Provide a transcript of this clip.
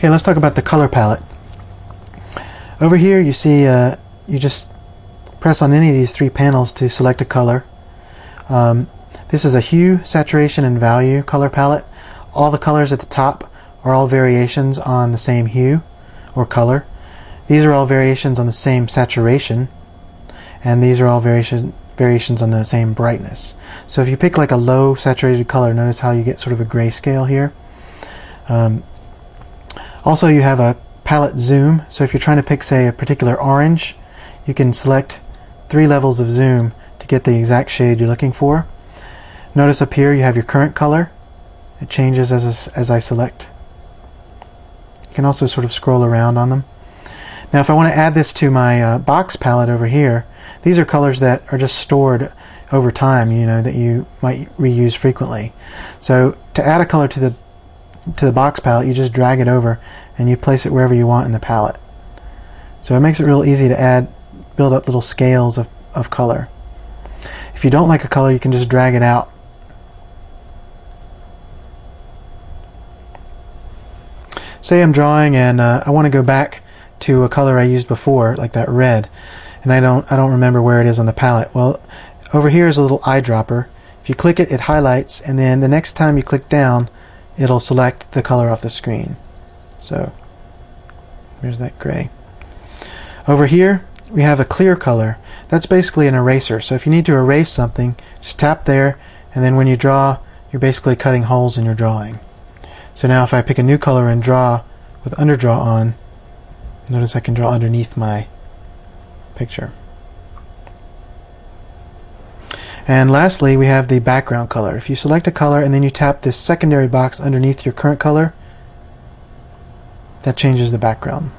Okay, let's talk about the color palette. Over here you see you just press on any of these three panels to select a color. This is a hue, saturation, and value color palette. All the colors at the top are all variations on the same hue or color. These are all variations on the same saturation, and these are all variations on the same brightness. So if you pick like a low saturated color, notice how you get sort of a grayscale here. Also, you have a palette zoom, so if you're trying to pick, say, a particular orange, you can select 3 levels of zoom to get the exact shade you're looking for. Notice up here you have your current color. It changes as I select. You can also sort of scroll around on them. Now if I want to add this to my box palette over here, these are colors that are just stored over time, that you might reuse frequently. So to add a color to the box palette, you just drag it over and you place it wherever you want in the palette. So it makes it real easy to build up little scales of color. If you don't like a color, you can just drag it out. Say I'm drawing and I want to go back to a color I used before, like that red, and I don't remember where it is on the palette. Well, over here is a little eyedropper. If you click it, it highlights, and then the next time you click down, it'll select the color off the screen. So here's that gray. Over here we have a clear color. That's basically an eraser. So if you need to erase something, just tap there, and then when you draw, you're basically cutting holes in your drawing. So now if I pick a new color and draw with underdraw on, notice I can draw underneath my picture. And lastly, we have the background color. If you select a color and then you tap this secondary box underneath your current color, that changes the background.